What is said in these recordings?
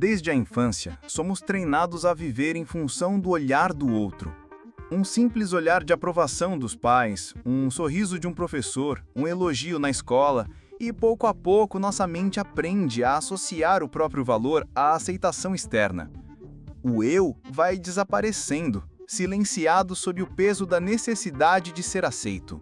Desde a infância, somos treinados a viver em função do olhar do outro. Um simples olhar de aprovação dos pais, um sorriso de um professor, um elogio na escola, e pouco a pouco nossa mente aprende a associar o próprio valor à aceitação externa. O eu vai desaparecendo, silenciado sob o peso da necessidade de ser aceito.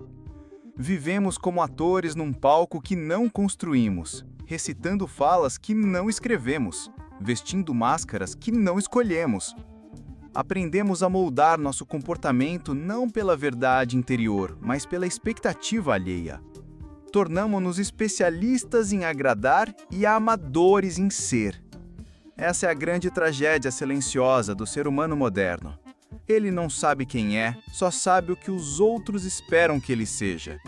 Vivemos como atores num palco que não construímos, recitando falas que não escrevemos, vestindo máscaras que não escolhemos. Aprendemos a moldar nosso comportamento não pela verdade interior, mas pela expectativa alheia. Tornamo-nos especialistas em agradar e amadores em ser. Essa é a grande tragédia silenciosa do ser humano moderno. Ele não sabe quem é, só sabe o que os outros esperam que ele seja.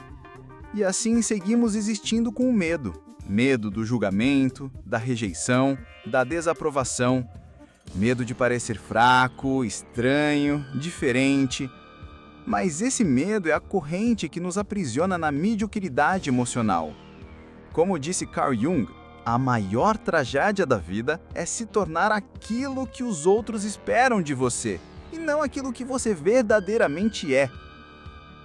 E assim seguimos existindo com o medo. Medo do julgamento, da rejeição, da desaprovação. Medo de parecer fraco, estranho, diferente. Mas esse medo é a corrente que nos aprisiona na mediocridade emocional. Como disse Carl Jung, a maior tragédia da vida é se tornar aquilo que os outros esperam de você, e não aquilo que você verdadeiramente é.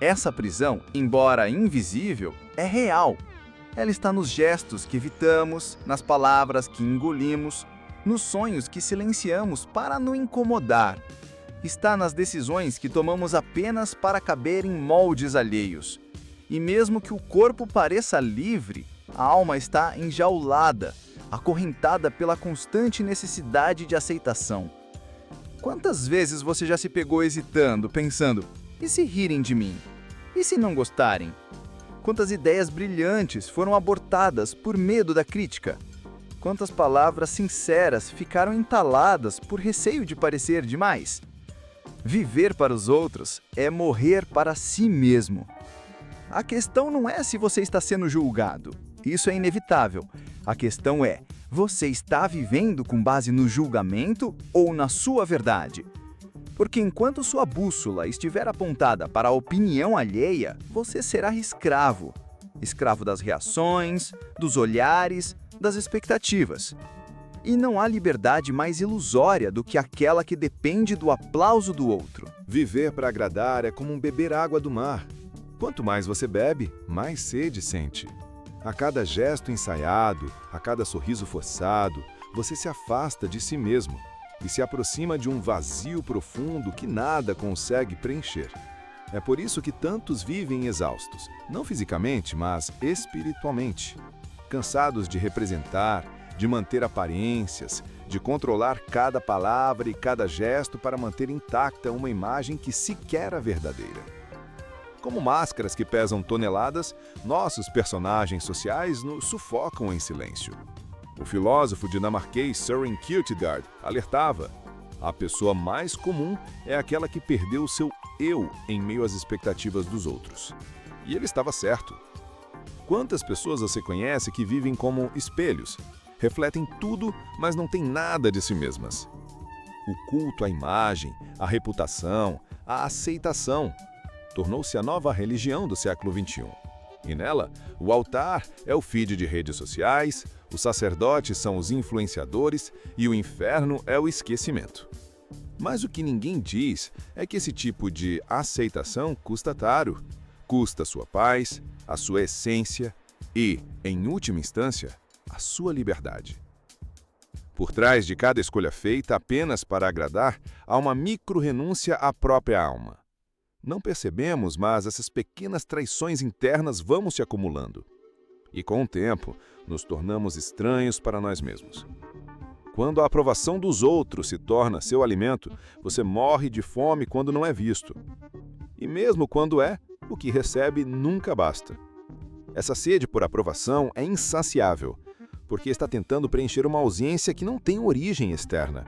Essa prisão, embora invisível, é real. Ela está nos gestos que evitamos, nas palavras que engolimos, nos sonhos que silenciamos para não incomodar. Está nas decisões que tomamos apenas para caber em moldes alheios. E mesmo que o corpo pareça livre, a alma está enjaulada, acorrentada pela constante necessidade de aceitação. Quantas vezes você já se pegou hesitando, pensando, e se rirem de mim? E se não gostarem? Quantas ideias brilhantes foram abortadas por medo da crítica? Quantas palavras sinceras ficaram entaladas por receio de parecer demais? Viver para os outros é morrer para si mesmo. A questão não é se você está sendo julgado. Isso é inevitável. A questão é, você está vivendo com base no julgamento ou na sua verdade? Porque enquanto sua bússola estiver apontada para a opinião alheia, você será escravo. Escravo das reações, dos olhares, das expectativas. E não há liberdade mais ilusória do que aquela que depende do aplauso do outro. Viver para agradar é como beber água do mar. Quanto mais você bebe, mais sede sente. A cada gesto ensaiado, a cada sorriso forçado, você se afasta de si mesmo e se aproxima de um vazio profundo que nada consegue preencher. É por isso que tantos vivem exaustos, não fisicamente, mas espiritualmente. Cansados de representar, de manter aparências, de controlar cada palavra e cada gesto para manter intacta uma imagem que sequer é verdadeira. Como máscaras que pesam toneladas, nossos personagens sociais nos sufocam em silêncio. O filósofo dinamarquês Søren Kierkegaard alertava: a pessoa mais comum é aquela que perdeu o seu eu em meio às expectativas dos outros. E ele estava certo. Quantas pessoas você conhece que vivem como espelhos? Refletem tudo, mas não têm nada de si mesmas. O culto à imagem, à reputação, à aceitação tornou-se a nova religião do século XXI. E nela, o altar é o feed de redes sociais, os sacerdotes são os influenciadores e o inferno é o esquecimento. Mas o que ninguém diz é que esse tipo de aceitação custa caro. Custa a sua paz, a sua essência e, em última instância, a sua liberdade. Por trás de cada escolha feita apenas para agradar, há uma micro-renúncia à própria alma. Não percebemos, mas essas pequenas traições internas vão se acumulando. E com o tempo, nos tornamos estranhos para nós mesmos. Quando a aprovação dos outros se torna seu alimento, você morre de fome quando não é visto. E mesmo quando é, o que recebe nunca basta. Essa sede por aprovação é insaciável, porque está tentando preencher uma ausência que não tem origem externa.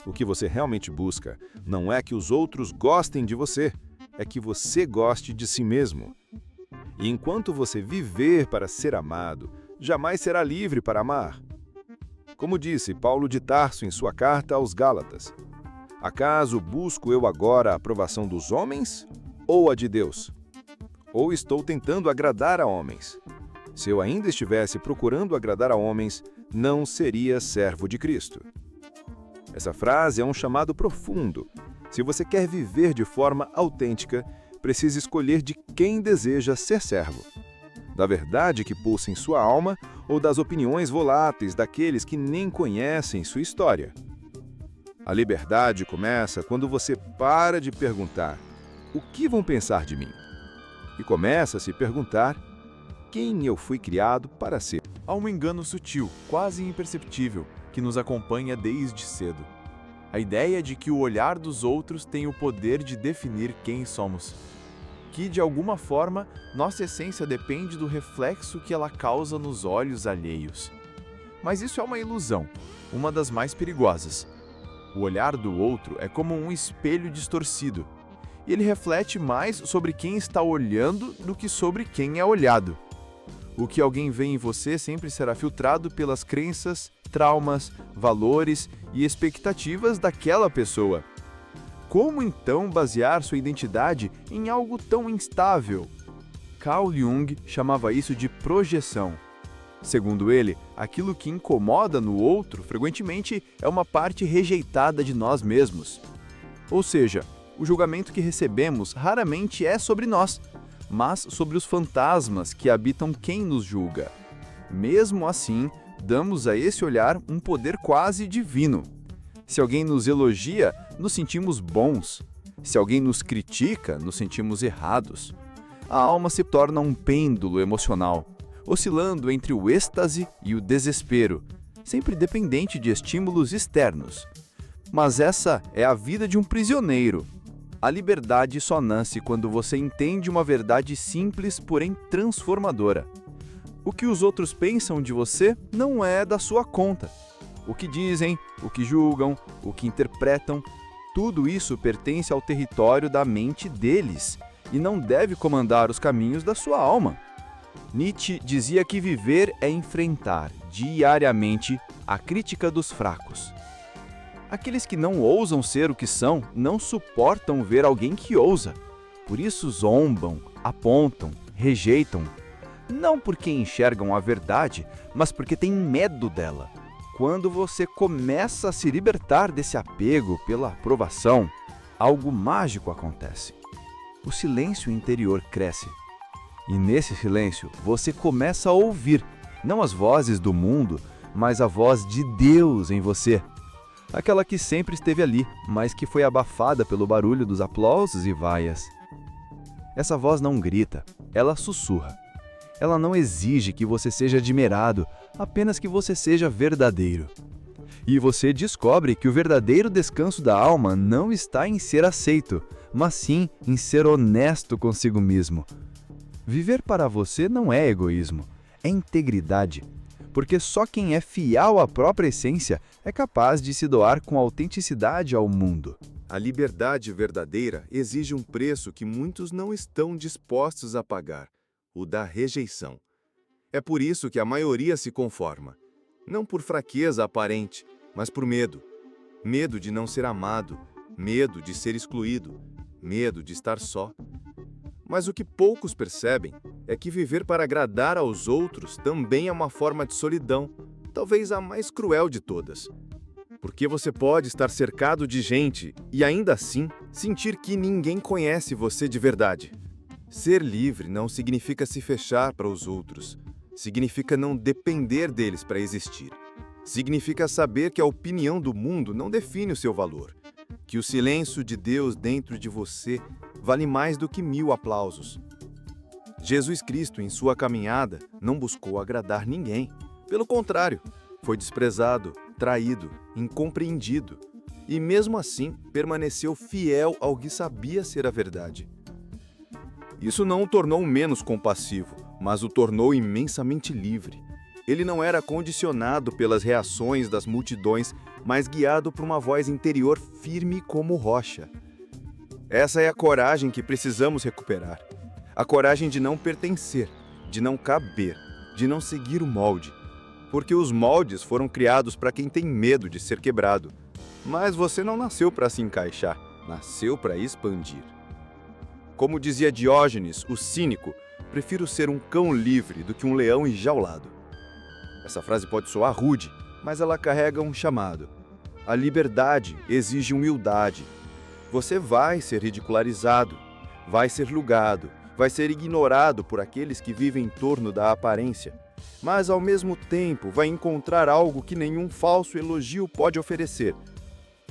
O que você realmente busca não é que os outros gostem de você, é que você goste de si mesmo. E enquanto você viver para ser amado, jamais será livre para amar. Como disse Paulo de Tarso em sua carta aos Gálatas: acaso busco eu agora a aprovação dos homens ou a de Deus? Ou estou tentando agradar a homens? Se eu ainda estivesse procurando agradar a homens, não seria servo de Cristo. Essa frase é um chamado profundo. Se você quer viver de forma autêntica, precisa escolher de quem deseja ser servo. Da verdade que pulsa em sua alma ou das opiniões voláteis daqueles que nem conhecem sua história. A liberdade começa quando você para de perguntar: o que vão pensar de mim? E começa a se perguntar: quem eu fui criado para ser? Há um engano sutil, quase imperceptível, que nos acompanha desde cedo. A ideia de que o olhar dos outros tem o poder de definir quem somos. Que, de alguma forma, nossa essência depende do reflexo que ela causa nos olhos alheios. Mas isso é uma ilusão, uma das mais perigosas. O olhar do outro é como um espelho distorcido, e ele reflete mais sobre quem está olhando do que sobre quem é olhado. O que alguém vê em você sempre será filtrado pelas crenças, traumas, valores e expectativas daquela pessoa. Como então basear sua identidade em algo tão instável? Carl Jung chamava isso de projeção. Segundo ele, aquilo que incomoda no outro frequentemente é uma parte rejeitada de nós mesmos. Ou seja, o julgamento que recebemos raramente é sobre nós, mas sobre os fantasmas que habitam quem nos julga. Mesmo assim, damos a esse olhar um poder quase divino. Se alguém nos elogia, nos sentimos bons. Se alguém nos critica, nos sentimos errados. A alma se torna um pêndulo emocional, oscilando entre o êxtase e o desespero, sempre dependente de estímulos externos. Mas essa é a vida de um prisioneiro. A liberdade só nasce quando você entende uma verdade simples, porém transformadora. O que os outros pensam de você não é da sua conta. O que dizem, o que julgam, o que interpretam, tudo isso pertence ao território da mente deles e não deve comandar os caminhos da sua alma. Nietzsche dizia que viver é enfrentar, diariamente, a crítica dos fracos. Aqueles que não ousam ser o que são, não suportam ver alguém que ousa. Por isso zombam, apontam, rejeitam. Não porque enxergam a verdade, mas porque têm medo dela. Quando você começa a se libertar desse apego pela aprovação, algo mágico acontece. O silêncio interior cresce. E nesse silêncio, você começa a ouvir, não as vozes do mundo, mas a voz de Deus em você. Aquela que sempre esteve ali, mas que foi abafada pelo barulho dos aplausos e vaias. Essa voz não grita, ela sussurra. Ela não exige que você seja admirado, apenas que você seja verdadeiro. E você descobre que o verdadeiro descanso da alma não está em ser aceito, mas sim em ser honesto consigo mesmo. Viver para você não é egoísmo, é integridade. Porque só quem é fiel à própria essência é capaz de se doar com autenticidade ao mundo. A liberdade verdadeira exige um preço que muitos não estão dispostos a pagar: o da rejeição. É por isso que a maioria se conforma, não por fraqueza aparente, mas por medo. Medo de não ser amado, medo de ser excluído, medo de estar só. Mas o que poucos percebem é que viver para agradar aos outros também é uma forma de solidão, talvez a mais cruel de todas. Porque você pode estar cercado de gente e ainda assim sentir que ninguém conhece você de verdade. Ser livre não significa se fechar para os outros. Significa não depender deles para existir. Significa saber que a opinião do mundo não define o seu valor. Que o silêncio de Deus dentro de você vale mais do que 1000 aplausos. Jesus Cristo, em sua caminhada, não buscou agradar ninguém. Pelo contrário, foi desprezado, traído, incompreendido. E mesmo assim, permaneceu fiel ao que sabia ser a verdade. Isso não o tornou menos compassivo, mas o tornou imensamente livre. Ele não era condicionado pelas reações das multidões, mas guiado por uma voz interior firme como rocha. Essa é a coragem que precisamos recuperar. A coragem de não pertencer, de não caber, de não seguir o molde. Porque os moldes foram criados para quem tem medo de ser quebrado. Mas você não nasceu para se encaixar, nasceu para expandir. Como dizia Diógenes, o cínico, prefiro ser um cão livre do que um leão enjaulado. Essa frase pode soar rude, mas ela carrega um chamado. A liberdade exige humildade. Você vai ser ridicularizado, vai ser julgado, vai ser ignorado por aqueles que vivem em torno da aparência, mas ao mesmo tempo vai encontrar algo que nenhum falso elogio pode oferecer: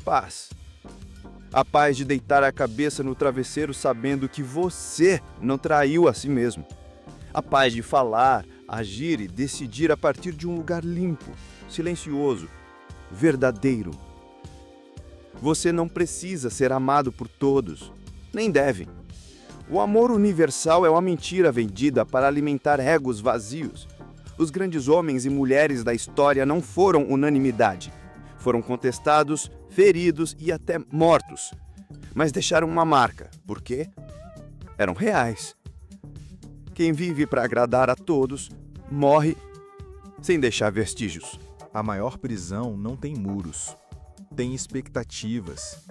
paz. A paz de deitar a cabeça no travesseiro sabendo que você não traiu a si mesmo. A paz de falar, agir e decidir a partir de um lugar limpo, silencioso, verdadeiro. Você não precisa ser amado por todos, nem deve. O amor universal é uma mentira vendida para alimentar egos vazios. Os grandes homens e mulheres da história não foram unanimidade. Foram contestados, feridos e até mortos. Mas deixaram uma marca. Por quê? Eram reais. Quem vive para agradar a todos, morre sem deixar vestígios. A maior prisão não tem muros, tem expectativas.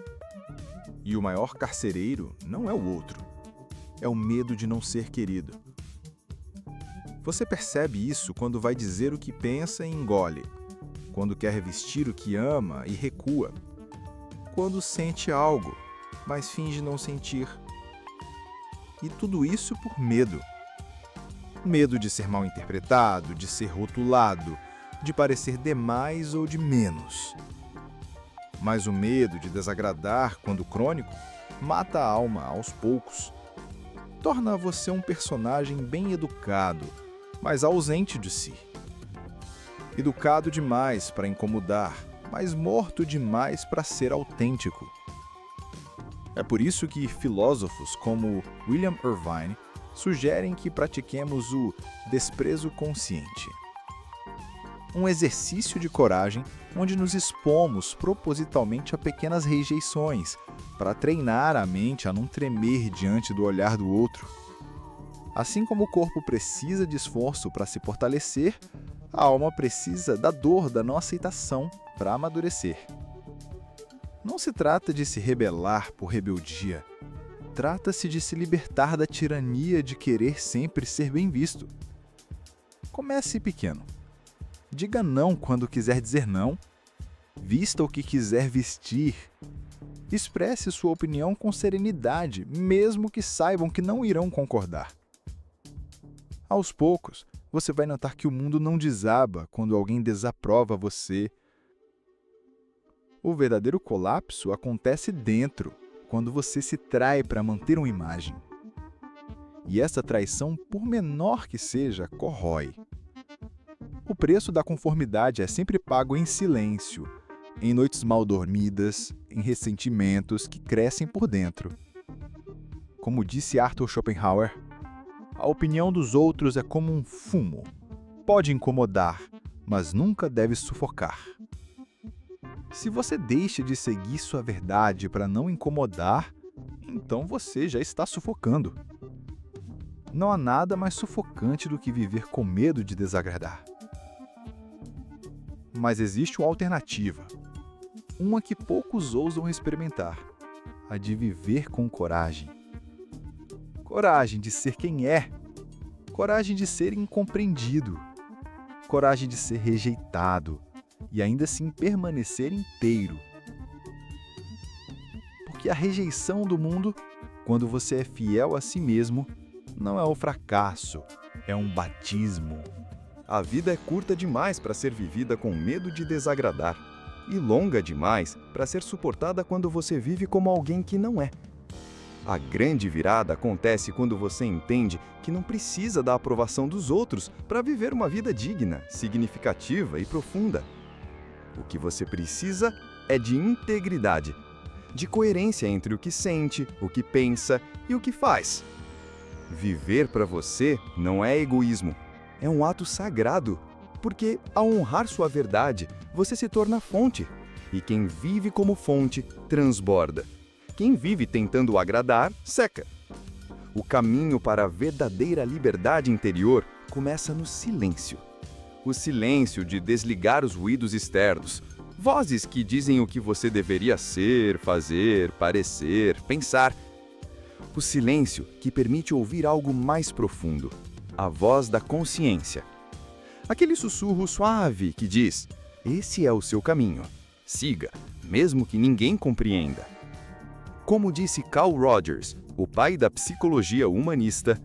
E o maior carcereiro não é o outro, é o medo de não ser querido. Você percebe isso quando vai dizer o que pensa e engole, quando quer revestir o que ama e recua, quando sente algo, mas finge não sentir. E tudo isso por medo. Medo de ser mal interpretado, de ser rotulado, de parecer demais ou de menos. Mas o medo de desagradar, quando crônico, mata a alma aos poucos. Torna você um personagem bem educado, mas ausente de si. Educado demais para incomodar, mas morto demais para ser autêntico. É por isso que filósofos como William Irvine sugerem que pratiquemos o desprezo consciente. Um exercício de coragem onde nos expomos propositalmente a pequenas rejeições, para treinar a mente a não tremer diante do olhar do outro. Assim como o corpo precisa de esforço para se fortalecer, a alma precisa da dor da não aceitação para amadurecer. Não se trata de se rebelar por rebeldia. Trata-se de se libertar da tirania de querer sempre ser bem visto. Comece pequeno. Diga não quando quiser dizer não. Vista o que quiser vestir. Expresse sua opinião com serenidade, mesmo que saibam que não irão concordar. Aos poucos, você vai notar que o mundo não desaba quando alguém desaprova você. O verdadeiro colapso acontece dentro, quando você se trai para manter uma imagem. E essa traição, por menor que seja, corrói. O preço da conformidade é sempre pago em silêncio, em noites mal dormidas, em ressentimentos que crescem por dentro. Como disse Arthur Schopenhauer, a opinião dos outros é como um fumo. Pode incomodar, mas nunca deve sufocar. Se você deixa de seguir sua verdade para não incomodar, então você já está sufocando. Não há nada mais sufocante do que viver com medo de desagradar. Mas existe uma alternativa, uma que poucos ousam experimentar, a de viver com coragem. Coragem de ser quem é, coragem de ser incompreendido, coragem de ser rejeitado e ainda assim permanecer inteiro. Porque a rejeição do mundo, quando você é fiel a si mesmo, não é um fracasso, é um batismo. A vida é curta demais para ser vivida com medo de desagradar e longa demais para ser suportada quando você vive como alguém que não é. A grande virada acontece quando você entende que não precisa da aprovação dos outros para viver uma vida digna, significativa e profunda. O que você precisa é de integridade, de coerência entre o que sente, o que pensa e o que faz. Viver para você não é egoísmo, é um ato sagrado, porque ao honrar sua verdade, você se torna fonte, e quem vive como fonte transborda. Quem vive tentando agradar, seca. O caminho para a verdadeira liberdade interior começa no silêncio. O silêncio de desligar os ruídos externos, vozes que dizem o que você deveria ser, fazer, parecer, pensar. O silêncio que permite ouvir algo mais profundo, a voz da consciência. Aquele sussurro suave que diz: esse é o seu caminho. Siga, mesmo que ninguém compreenda. Como disse Carl Rogers, o pai da psicologia humanista,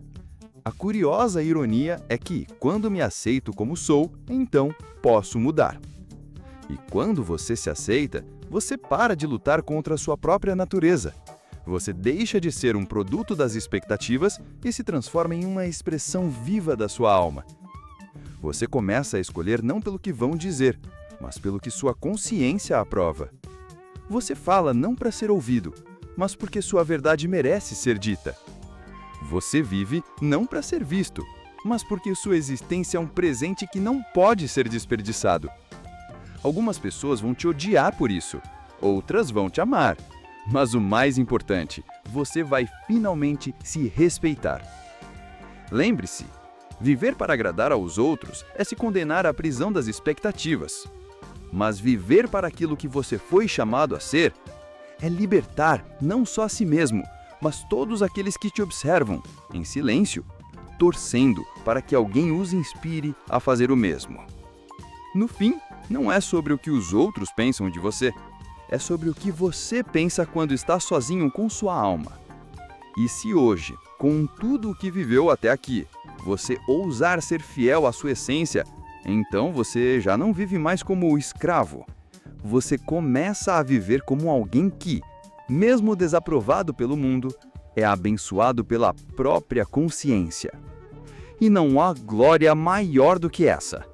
a curiosa ironia é que, quando me aceito como sou, então posso mudar. E quando você se aceita, você para de lutar contra a sua própria natureza. Você deixa de ser um produto das expectativas e se transforma em uma expressão viva da sua alma. Você começa a escolher não pelo que vão dizer, mas pelo que sua consciência aprova. Você fala não para ser ouvido, mas porque sua verdade merece ser dita. Você vive não para ser visto, mas porque sua existência é um presente que não pode ser desperdiçado. Algumas pessoas vão te odiar por isso, outras vão te amar. Mas o mais importante, você vai finalmente se respeitar. Lembre-se, viver para agradar aos outros é se condenar à prisão das expectativas. Mas viver para aquilo que você foi chamado a ser é libertar não só a si mesmo, mas todos aqueles que te observam, em silêncio, torcendo para que alguém os inspire a fazer o mesmo. No fim, não é sobre o que os outros pensam de você, é sobre o que você pensa quando está sozinho com sua alma. E se hoje, com tudo o que viveu até aqui, você ousar ser fiel à sua essência, então você já não vive mais como o escravo. Você começa a viver como alguém que, mesmo desaprovado pelo mundo, é abençoado pela própria consciência. E não há glória maior do que essa.